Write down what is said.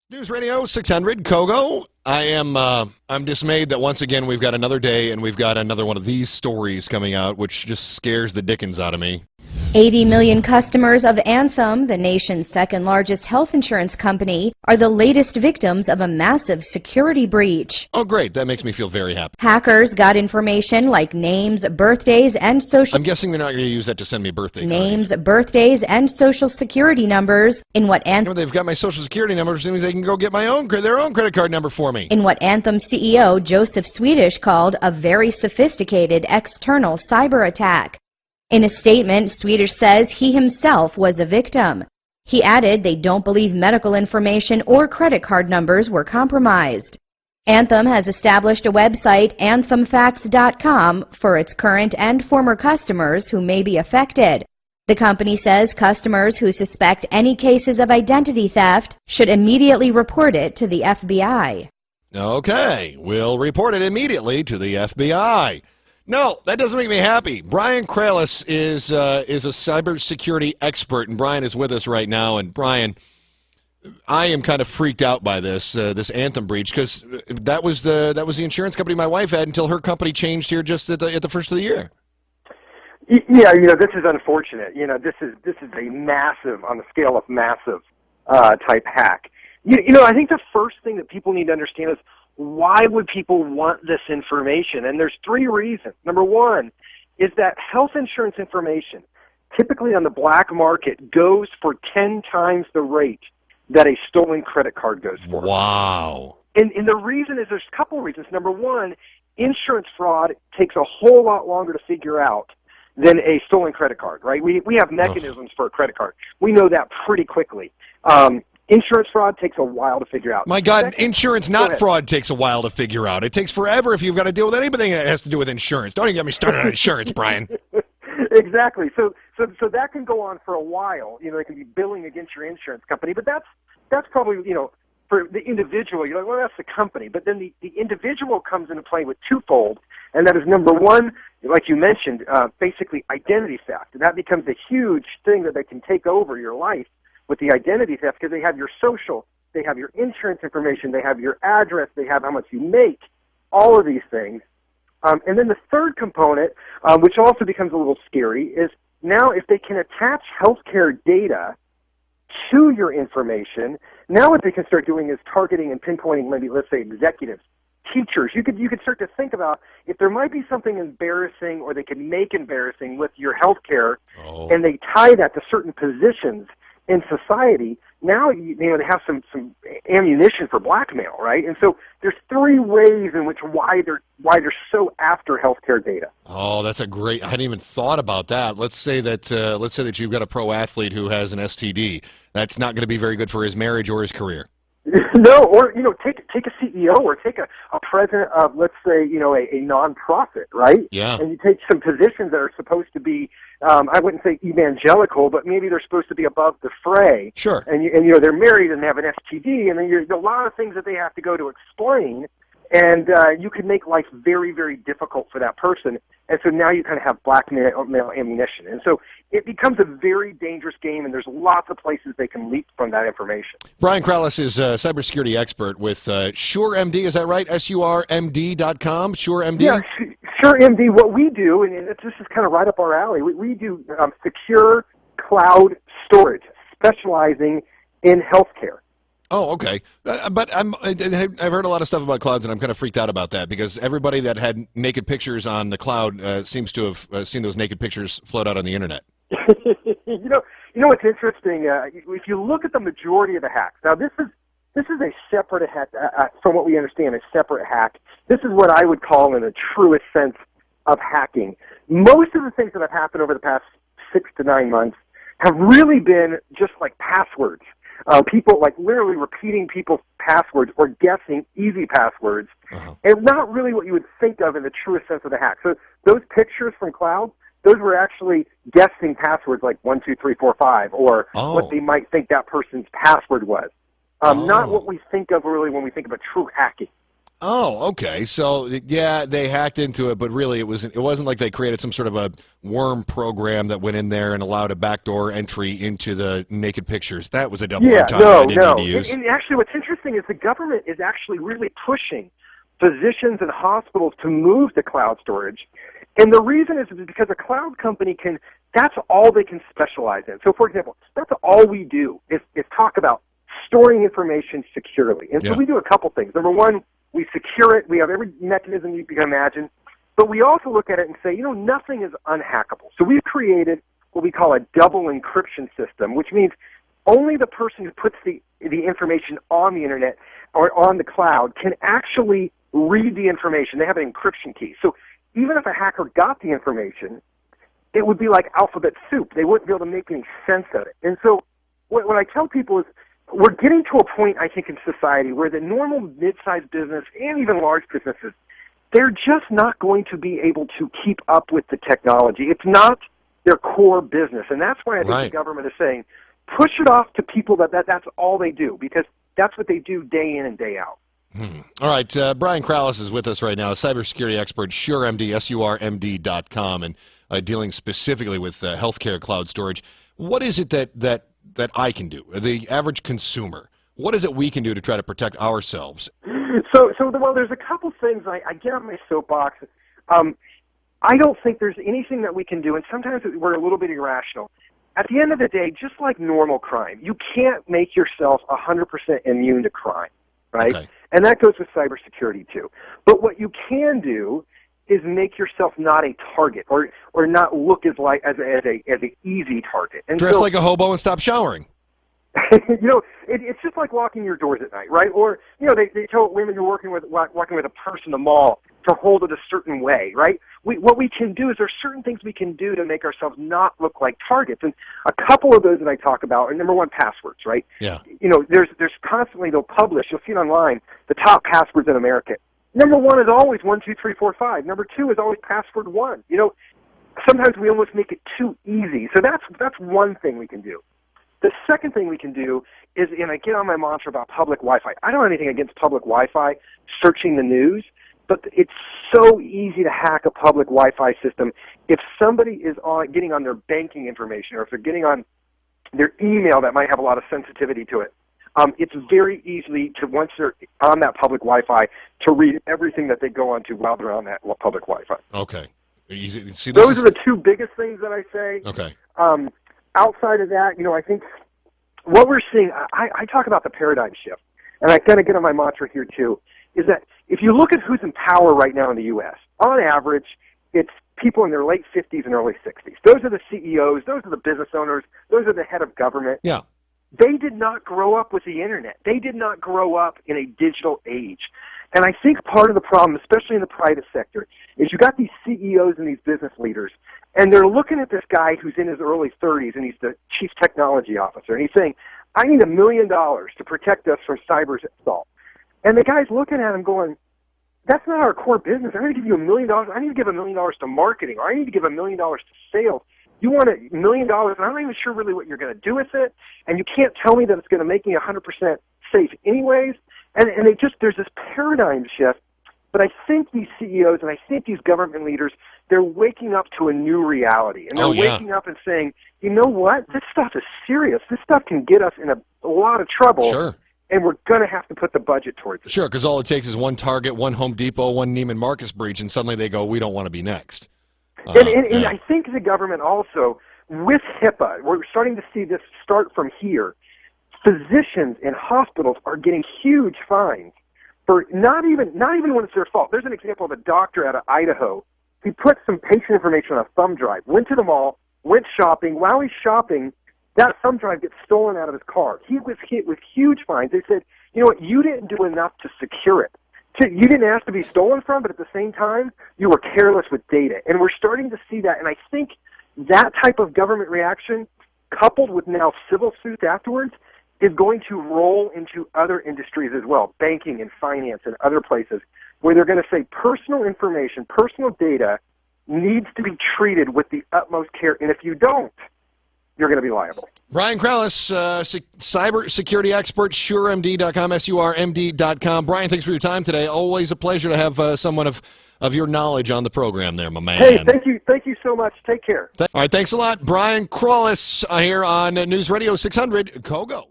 News Radio 600, Kogo. I'm dismayed that once again we've got another day and we've got another one of these stories coming out, which just scares the dickens out of me. 80 million customers of Anthem, the nation's second-largest health insurance company, are the latest victims of a massive security breach. Oh, great. That makes me feel very happy. Hackers got information like names, birthdays, and social... I'm guessing they're not going to use that to send me a birthday card. Names, birthdays, and social security numbers in what Anthem... They've got my social security number, which means they can go get their own credit card number for me. In what Anthem CEO Joseph Swedish called a very sophisticated external cyber attack. In a statement, Swedish says he himself was a victim. He added they don't believe medical information or credit card numbers were compromised. Anthem has established a website, anthemfacts.com, for its current and former customers who may be affected. The company says customers who suspect any cases of identity theft should immediately report it to the FBI. Okay, we'll report it immediately to the FBI. No, that doesn't make me happy. Brian Krallis is a cybersecurity expert, and Brian is with us right now. And Brian, I am kind of freaked out by this Anthem breach, because that was the insurance company my wife had until her company changed here just at the first of the year. Yeah, this is unfortunate. This is a massive, on the scale of massive, type hack. I think the first thing that people need to understand is, why would people want this information? And there's three reasons. Number one is that health insurance information, typically on the black market, goes for 10 times the rate that a stolen credit card goes for. Wow. And the reason is, there's a couple of reasons. Number one, insurance fraud takes a whole lot longer to figure out than a stolen credit card, right? We have mechanisms for a credit card. We know that pretty quickly. Insurance fraud takes a while to figure out. My God, insurance not fraud takes a while to figure out. It takes forever if you've got to deal with anything that has to do with insurance. Don't even get me started on insurance, Brian. Exactly. So that can go on for a while. They can be billing against your insurance company, but that's probably, for the individual, you're like, well, that's the company. But then the individual comes into play with twofold, and that is, number one, like you mentioned, basically identity theft. And that becomes a huge thing that they can take over your life with the identity theft, because they have your social, they have your insurance information, they have your address, they have how much you make, all of these things. And then the third component, which also becomes a little scary, is now if they can attach healthcare data to your information, now what they can start doing is targeting and pinpointing, maybe, let's say, executives, teachers. You could start to think about if there might be something embarrassing, or they can make embarrassing with your healthcare, and they tie that to certain positions in society. Now they have some ammunition for blackmail, right? And so there's three ways in which why they're so after healthcare data. Oh, that's a great. I hadn't even thought about that. Let's say that you've got a pro athlete who has an STD. That's not going to be very good for his marriage or his career. No, or take a CEO, or take a president of, let's say, a nonprofit, right? Yeah. And you take some positions that are supposed to be, I wouldn't say evangelical, but maybe they're supposed to be above the fray. Sure. And they're married and they have an STD, and then there's a lot of things that they have to go to explain, and you can make life very, very difficult for that person. And so now you kind of have blackmail ammunition. And so it becomes a very dangerous game, and there's lots of places they can leak from that information. Brian Krallis is a cybersecurity expert with SurMD, is that right? SurMD.com? SurMD? Yeah, SurMD. What we do, and this is kind of right up our alley, we do secure cloud storage, specializing in healthcare. Oh, okay. But I've heard a lot of stuff about clouds, and I'm kind of freaked out about that, because everybody that had naked pictures on the cloud seems to have seen those naked pictures float out on the internet. You know what's interesting? If you look at the majority of the hacks, now this is a separate hack, from what we understand, a separate hack. This is what I would call, in the truest sense of hacking. Most of the things that have happened over the past 6 to 9 months have really been just like passwords. People like literally repeating people's passwords or guessing easy passwords, and not really what you would think of in the truest sense of the hack. So those pictures from cloud, those were actually guessing passwords like 1, 2, 3, 4, 5, or what they might think that person's password was. Not what we think of really when we think of a true hacking. Oh, okay. So yeah, they hacked into it, but really it wasn't like they created some sort of a worm program that went in there and allowed a backdoor entry into the naked pictures. That was a double Yeah, entendre no, I didn't need to no. use. And actually what's interesting is the government is actually really pushing physicians and hospitals to move to cloud storage. And the reason is because a cloud company that's all they can specialize in. So for example, that's all we do is talk about storing information securely. And so Yeah. we do a couple things. Number one, we secure it. We have every mechanism you can imagine. But we also look at it and say, nothing is unhackable. So we've created what we call a double encryption system, which means only the person who puts the information on the internet or on the cloud can actually read the information. They have an encryption key. So even if a hacker got the information, it would be like alphabet soup. They wouldn't be able to make any sense of it. And so what I tell people is we're getting to a point, I think, in society where the normal mid-sized business and even large businesses, they're just not going to be able to keep up with the technology. It's not their core business. And that's why I think the government is saying, push it off to people that's all they do, because that's what they do day in and day out. All right, Brian Krallis is with us right now, cybersecurity expert, SurMD, SurMD.com, and dealing specifically with healthcare cloud storage. What is it that I can do, the average consumer? What is it we can do to try to protect ourselves? Well, there's a couple things. I get on my soapbox. I don't think there's anything that we can do, and sometimes we're a little bit irrational. At the end of the day, just like normal crime, you can't make yourself 100% immune to crime, right? Okay. And that goes with cybersecurity too. But what you can do is make yourself not a target, or not look as an easy target. And dress like a hobo and stop showering. It's just like locking your doors at night, right? Or they tell women who are walking with a purse in the mall to hold it a certain way, right? What we can do is there's certain things we can do to make ourselves not look like targets, and a couple of those that I talk about are, number one, passwords, right? Yeah. There's constantly, they'll publish, you'll see it online, the top passwords in America. Number one is always 1, 2, 3, 4, 5. Number two is always password 1. Sometimes we almost make it too easy. So that's one thing we can do. The second thing we can do is, and I get on my mantra about public Wi-Fi. I don't have anything against public Wi-Fi, searching the news, but it's so easy to hack a public Wi-Fi system. If somebody is getting on their banking information, or if they're getting on their email that might have a lot of sensitivity to it, it's very easy to, once they're on that public Wi-Fi, to read everything that they go onto while they're on that public Wi-Fi. Okay. Easy. See, those are the two biggest things that I say. Okay. Outside of that, I think what we're seeing, I talk about the paradigm shift, and I kind of get on my mantra here too, is that if you look at who's in power right now in the U.S., on average, it's people in their late 50s and early 60s. Those are the CEOs. Those are the business owners. Those are the head of government. Yeah. They did not grow up with the Internet. They did not grow up in a digital age. And I think part of the problem, especially in the private sector, is you got these CEOs and these business leaders, and they're looking at this guy who's in his early 30s, and he's the chief technology officer, and he's saying, I need $1 million to protect us from cyber assault. And the guy's looking at him going, that's not our core business. I'm going to give you $1 million. I need to give $1 million to marketing, or I need to give $1 million to sales. You want $1 million, and I'm not even sure really what you're going to do with it, and you can't tell me that it's going to make me 100% safe anyways. And there's this paradigm shift. But I think these CEOs and I think these government leaders, they're waking up to a new reality. And they're waking up and saying, you know what? This stuff is serious. This stuff can get us in a lot of trouble. Sure. And we're going to have to put the budget towards it. Sure, because all it takes is one Target, one Home Depot, one Neiman Marcus breach, and suddenly they go, we don't want to be next. And I think the government also, with HIPAA, we're starting to see this start from here. Physicians in hospitals are getting huge fines for not even when it's their fault. There's an example of a doctor out of Idaho. He put some patient information on a thumb drive, went to the mall, went shopping. While he's shopping, that thumb drive gets stolen out of his car. He was hit with huge fines. They said, you know what, you didn't do enough to secure it. You didn't ask to be stolen from, but at the same time, you were careless with data. And we're starting to see that, and I think that type of government reaction, coupled with now civil suits afterwards, is going to roll into other industries as well, banking and finance and other places, where they're going to say personal information, personal data needs to be treated with the utmost care, and if you don't, you're going to be liable. Brian Krallis, cybersecurity expert, SurMD.com, SurMD.com. Brian, thanks for your time today. Always a pleasure to have someone of your knowledge on the program there, my man. Hey, thank you so much. Take care. All right, thanks a lot. Brian Krallis here on News Radio 600, KOGO.